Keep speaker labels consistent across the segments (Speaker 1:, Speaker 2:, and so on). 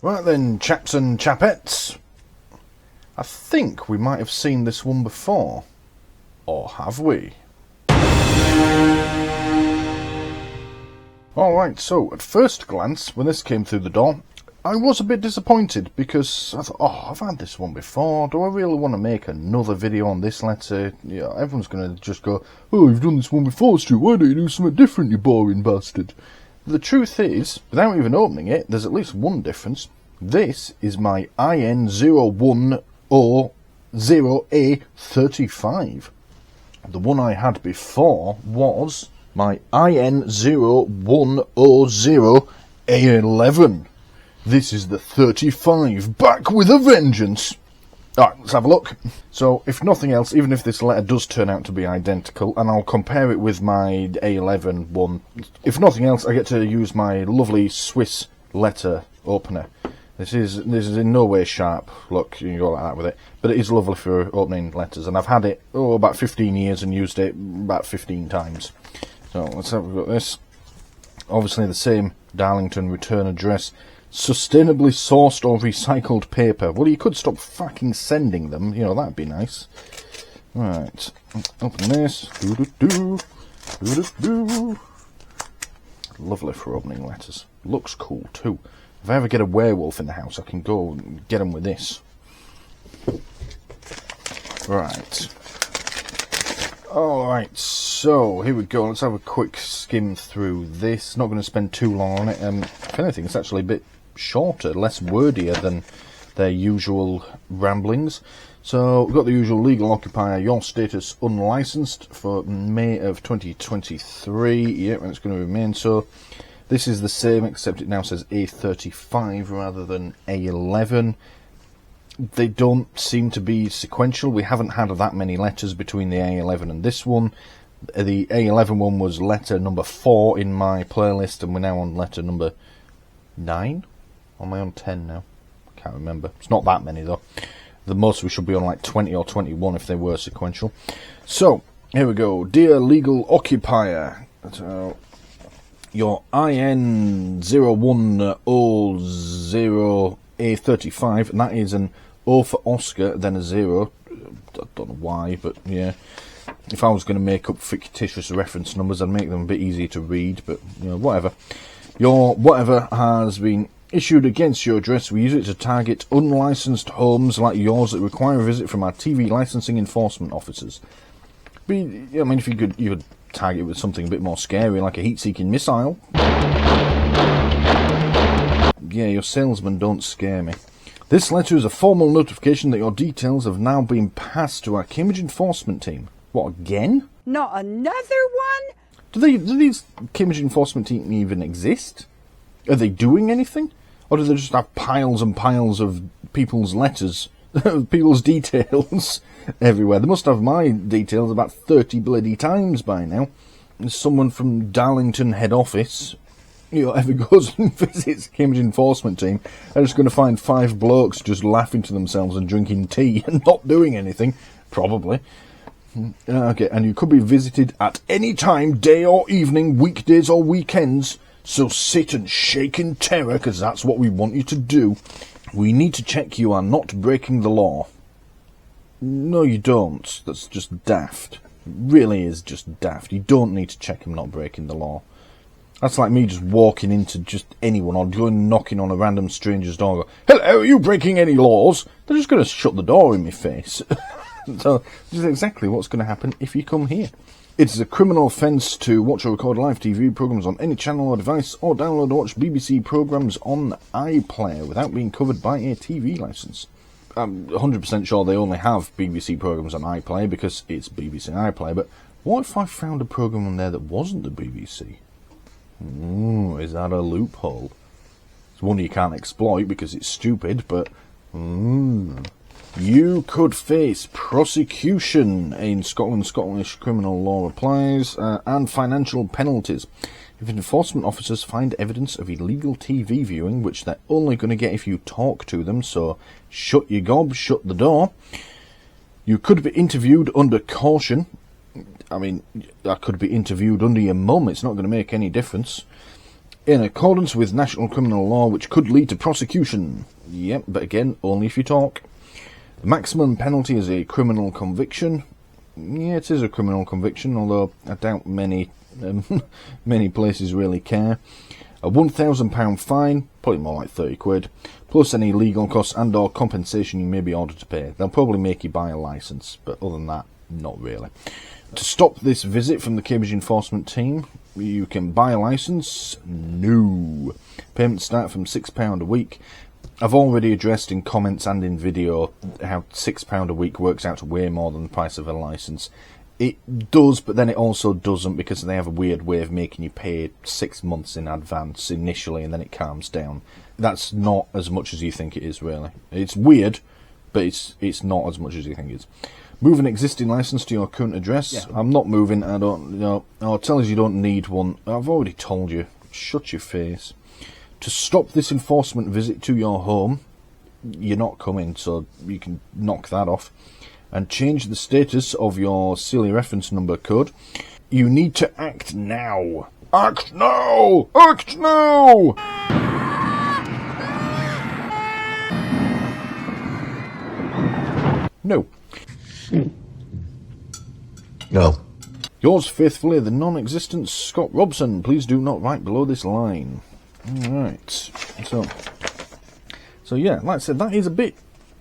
Speaker 1: Right then, chaps and chapettes. I think we might have seen this one before. Or have we? Alright, so at first glance, when this came through the door, I was a bit disappointed because I thought, oh, I've had this one before. Do I really want to make another video on this letter? Yeah, everyone's going to just go, oh, you've done this one before, Stu. Why don't you do something different, you boring bastard? The truth is, without even opening it, there's at least one difference. This is my IN010A35. The one I had before was my IN0100A11. This is the 35, back with a vengeance. Alright, let's have a look. So, if nothing else, even if this letter does turn out to be identical, and I'll compare it with my A11 one, if nothing else, I get to use my lovely Swiss letter opener. This is in no way sharp. Look, you can go like that with it. But it is lovely for opening letters, and I've had it, about 15 years and used it about 15 times. So, let's have a look at this. Obviously the same Darlington return address. Sustainably sourced or recycled paper. Well, you could stop fucking sending them. You know, that'd be nice. Right. Open this. Lovely for opening letters. Looks cool, too. If I ever get a werewolf in the house, I can go and get him with this. Right. Alright, so here we go. Let's have a quick skim through this. Not going to spend too long on it. If anything, it's actually a bit shorter, less wordier than their usual ramblings. So we've got the usual legal occupier, your status unlicensed for May of 2023. Yep, and it's going to remain so. This is the same, except it now says A35 rather than A11. They don't seem to be sequential. We haven't had that many letters between the A11 and this one. The A11 one was letter number 4 in my playlist, and we're now on letter number 9? Or am I on 10 now? I can't remember. It's not that many though. The most we should be on like 20 or 21 if they were sequential. So, here we go. Dear legal occupier, your IN0100A35, and that is an O for Oscar, then a 0. I don't know why, but yeah. If I was going to make up fictitious reference numbers, I'd make them a bit easier to read, but, you know, whatever. Your whatever has been issued against your address. We use it to target unlicensed homes like yours that require a visit from our TV licensing enforcement officers. But, I mean, if you could target it with something a bit more scary, like a heat-seeking missile. Yeah, your salesmen don't scare me. This letter is a formal notification that your details have now been passed to our Cambridge enforcement team. What, again?
Speaker 2: Not another one?
Speaker 1: Do these Cambridge enforcement team even exist? Are they doing anything? Or do they just have piles and piles of people's letters, people's details everywhere? They must have my details about 30 bloody times by now. If someone from Darlington head office, you know, ever goes and visits the Cambridge enforcement team, they're just going to find 5 blokes just laughing to themselves and drinking tea and not doing anything. Probably. Okay, and you could be visited at any time, day or evening, weekdays or weekends. So sit and shake in terror, because that's what we want you to do. We need to check you are not breaking the law. No, you don't. That's just daft. It really is just daft. You don't need to check him not breaking the law. That's like me just walking into just anyone or going knocking on a random stranger's door and go, hello, are you breaking any laws? They're just going to shut the door in my face. So, this is exactly what's going to happen if you come here. It is a criminal offence to watch or record live TV programmes on any channel or device, or download or watch BBC programmes on iPlayer without being covered by a TV licence. I'm 100% sure they only have BBC programmes on iPlayer because it's BBC iPlayer, but what if I found a programme on there that wasn't the BBC? Is that a loophole? It's one you can't exploit because it's stupid, but... You could face prosecution in Scotland. Scottish criminal law applies, and financial penalties if enforcement officers find evidence of illegal TV viewing, which they're only going to get if you talk to them, so shut your gob, shut the door. You could be interviewed under caution. I mean, I could be interviewed under your mum, it's not going to make any difference. in accordance with national criminal law, which could lead to prosecution. Yep, but again, only if you talk. The maximum penalty is a criminal conviction. Yeah, it is a criminal conviction, although I doubt many many places really care. A £1,000 fine, probably more like 30 quid, plus any legal costs and or compensation you may be ordered to pay. They'll probably make you buy a licence, but other than that, not really. To stop this visit from the Cambridge Enforcement Team, you can buy a licence. No. Payments start from £6 a week. I've already addressed in comments and in video how £6 a week works out to way more than the price of a licence. It does, but then it also doesn't, because they have a weird way of making you pay 6 months in advance initially, and then it calms down. That's not as much as you think it is, really. It's weird, but it's not as much as you think it is. Move an existing licence to your current address. Yeah. I'm not moving. I don't. No. I'll tell us you don't need one. I've already told you. Shut your face. To stop this enforcement visit to your home, you're not coming, so you can knock that off. And change the status of your silly reference number code. You need to act now. Act now! Act now! No.
Speaker 3: No.
Speaker 1: Yours faithfully, the non-existent Scott Robson. Please do not write below this line. Alright. So yeah, like I said, that is a bit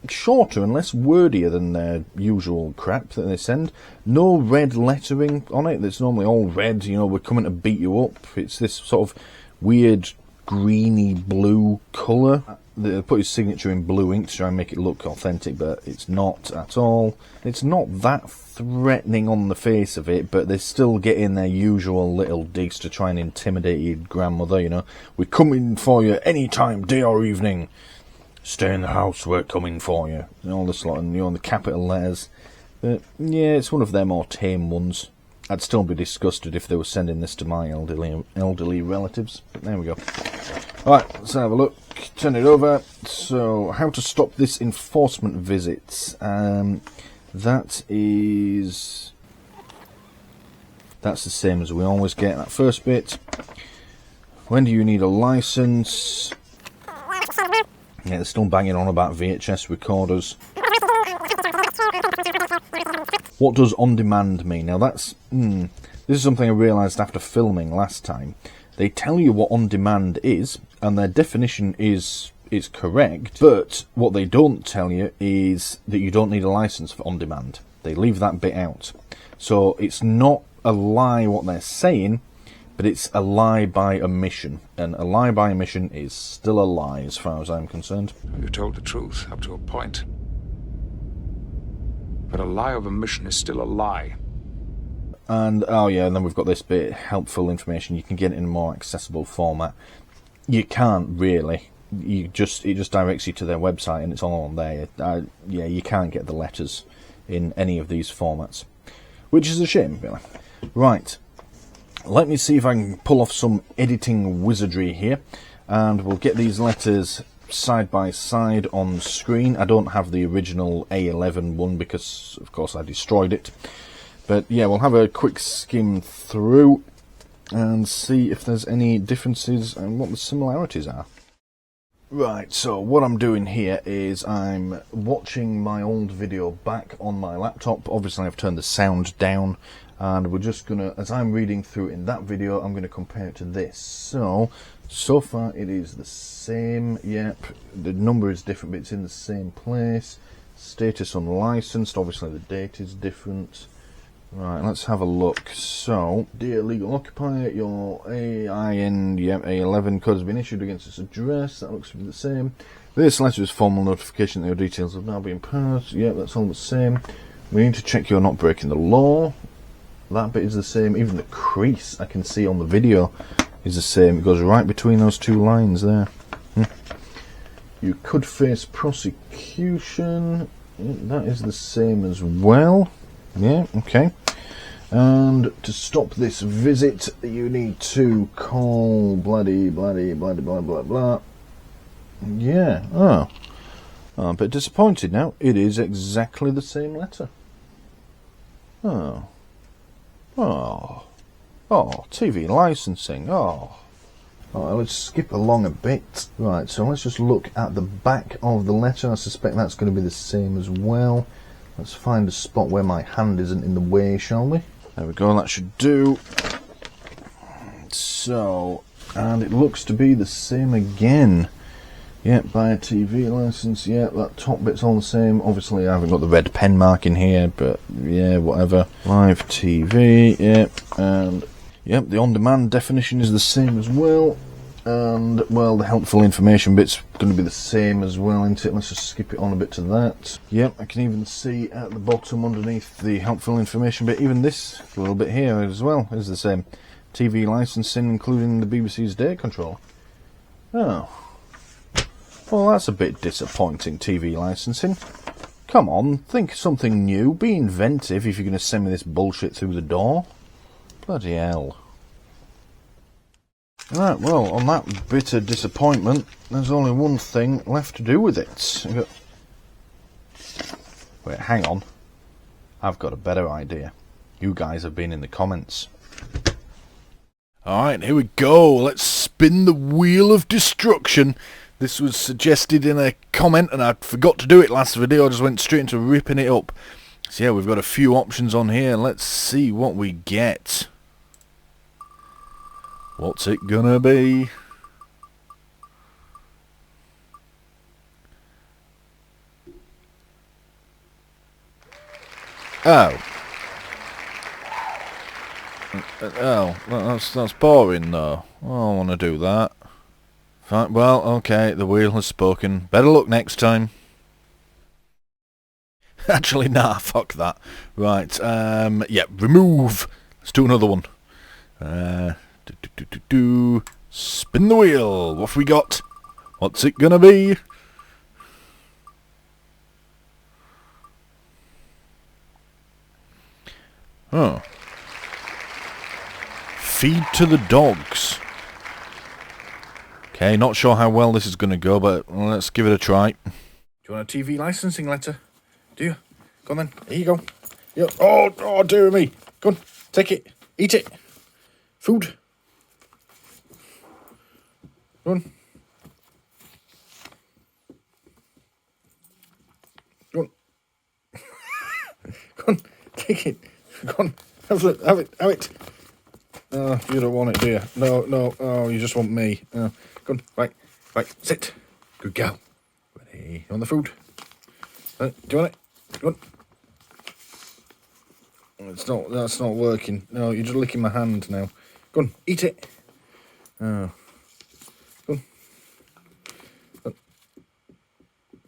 Speaker 1: shorter and less wordier than their usual crap that they send. No red lettering on it. That's normally all red, you know, we're coming to beat you up. It's this sort of weird greeny blue colour. They put his signature in blue ink to try and make it look authentic, but it's not at all. It's not that threatening on the face of it, but they're still getting their usual little digs to try and intimidate your grandmother, you know. We're coming for you any time, day or evening. Stay in the house, we're coming for you. And all this lot, and you know, the capital letters. But yeah, it's one of their more tame ones. I'd still be disgusted if they were sending this to my elderly relatives. But there we go. Alright, let's have a look. Turn it over. So, how to stop this enforcement visit. That's the same as we always get. That first bit. When do you need a licence? Yeah, they're still banging on about VHS recorders. What does on demand mean? Now that's this is something I realised after filming last time. They tell you what on demand is, and their definition is correct, but what they don't tell you is that you don't need a licence for on demand. They leave that bit out. So it's not a lie what they're saying, but it's a lie by omission, and a lie by omission is still a lie as far as I'm concerned.
Speaker 4: You told the truth up to a point. But a lie of omission is still a lie.
Speaker 1: And, oh yeah, and then we've got this bit, helpful information. You can get it in a more accessible format. You can't really. It just directs you to their website and it's all on there. Yeah, you can't get the letters in any of these formats. Which is a shame, really. Right. Let me see if I can pull off some editing wizardry here. And we'll get these letters side by side on screen. I don't have the original A11 one because, of course, I destroyed it. But yeah, we'll have a quick skim through and see if there's any differences and what the similarities are. Right, so what I'm doing here is I'm watching my old video back on my laptop. Obviously I've turned the sound down, and we're just gonna, as I'm reading through in that video, I'm gonna compare it to this. So far it is the same. Yep, the number is different, but it's in the same place. Status unlicensed, obviously the date is different. Right, let's have a look. So, dear legal occupier, your AIN, yep, A11 code has been issued against this address. That looks to be the same. This letter is formal notification that your details have now been passed. Yep, that's all the same. We need to check you're not breaking the law. That bit is the same. Even the crease I can see on the video is the same. It goes right between those two lines there. You could face prosecution. That is the same as well. Yeah, okay. And to stop this visit, you need to call bloody blah blah blah. Yeah. Oh, I'm a bit disappointed now. It is exactly the same letter. Oh, TV licensing. Oh, Alright, let's skip along a bit. Right, so let's just look at the back of the letter. I suspect that's going to be the same as well. Let's find a spot where my hand isn't in the way, shall we? There we go, that should do. So, and it looks to be the same again. Yep, buy a TV license. Yep, that top bit's all the same. Obviously, I haven't got the red pen mark in here, but yeah, whatever. Live TV, yep, and yep, the on-demand definition is the same as well. And, well, the helpful information bit's going to be the same as well, isn't it? Let's just skip it on a bit to that. Yep, I can even see at the bottom underneath the helpful information bit, even this little bit here as well is the same. TV licensing, including the BBC's data control. Oh. Well, that's a bit disappointing, TV licensing. Come on, think something new. Be inventive if you're going to send me this bullshit through the door. Bloody hell. Right, well, on that bitter disappointment, there's only one thing left to do with it. Wait, hang on. I've got a better idea. You guys have been in the comments. Alright, here we go. Let's spin the wheel of destruction. This was suggested in a comment and I forgot to do it last video. I just went straight into ripping it up. So yeah, we've got a few options on here. Let's see what we get. What's it gonna be? Oh. Oh, that's boring though. I don't want to do that. Fine, well, okay, the wheel has spoken. Better luck next time. Actually, nah, fuck that. Right, yeah, remove. Let's do another one. Spin the wheel. What have we got? What's it gonna be? Oh. Feed to the dogs. Okay, not sure how well this is going to go, but let's give it a try. Do you want a TV licensing letter? Do you? Go on then. Here you go. Yep. Oh, dear me. Go on. Take it. Eat it. Food. Go on. Go on. Go on. Take it. Go on. Have it. No, you don't want it, do you? No. Oh, you just want me. Go on. Right. Sit. Good girl. Ready. You want the food? Do you want it? Go on. That's not working. No, you're just licking my hand now. Go on. Eat it. Oh. Go on.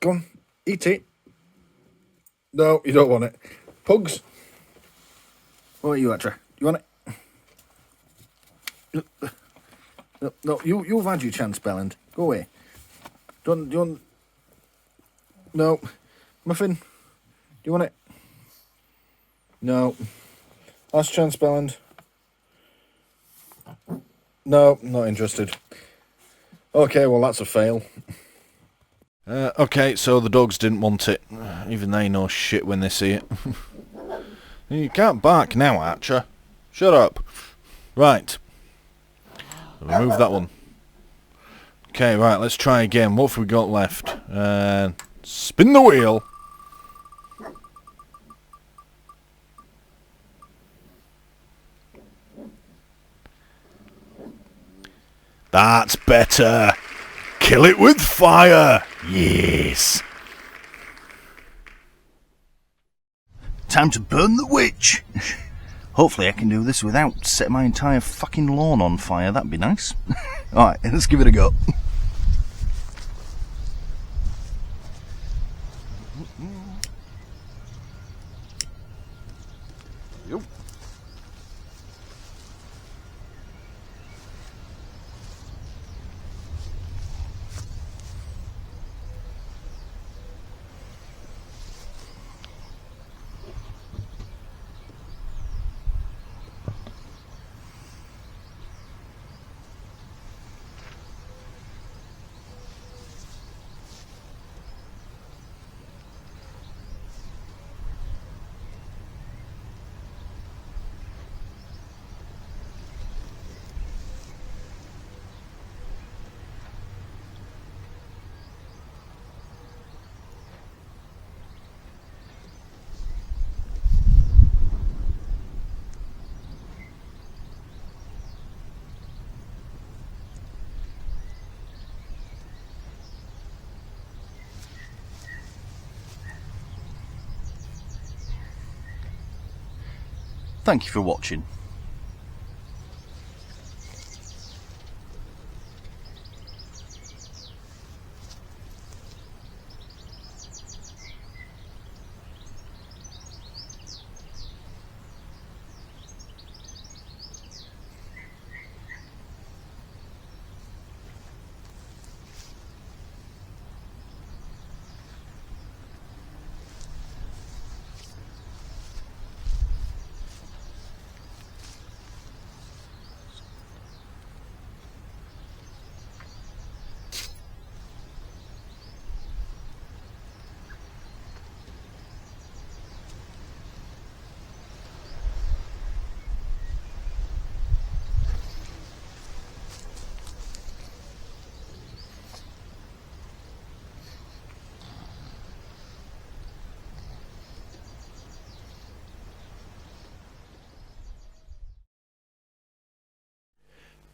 Speaker 1: Go on. Eat it. No, you don't want it. Pugs. What are you, Atra? You want it? No, you've had your chance, Belland. Go away. Do you want... No. Muffin? Do you want it? No. Last chance, Belland. No, not interested. Okay, well, that's a fail. Okay, so the dogs didn't want it. Even they know shit when they see it. You can't bark now, Archer. Shut up. Right. Remove that one. Okay, right, let's try again. What have we got left? Spin the wheel. That's better. Kill it with fire. Yes. Time to burn the witch. Hopefully I can do this without setting my entire fucking lawn on fire. That'd be nice. Alright, let's give it a go. Yep. Thank you for watching.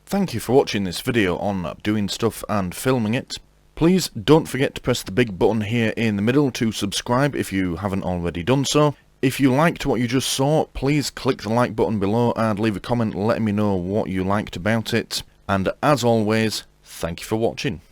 Speaker 1: Thank you for watching this video on doing stuff and filming it. Please don't forget to press the big button here in the middle to subscribe if you haven't already done so. If you liked what you just saw, please click the like button below and leave a comment letting me know what you liked about it. And as always, thank you for watching.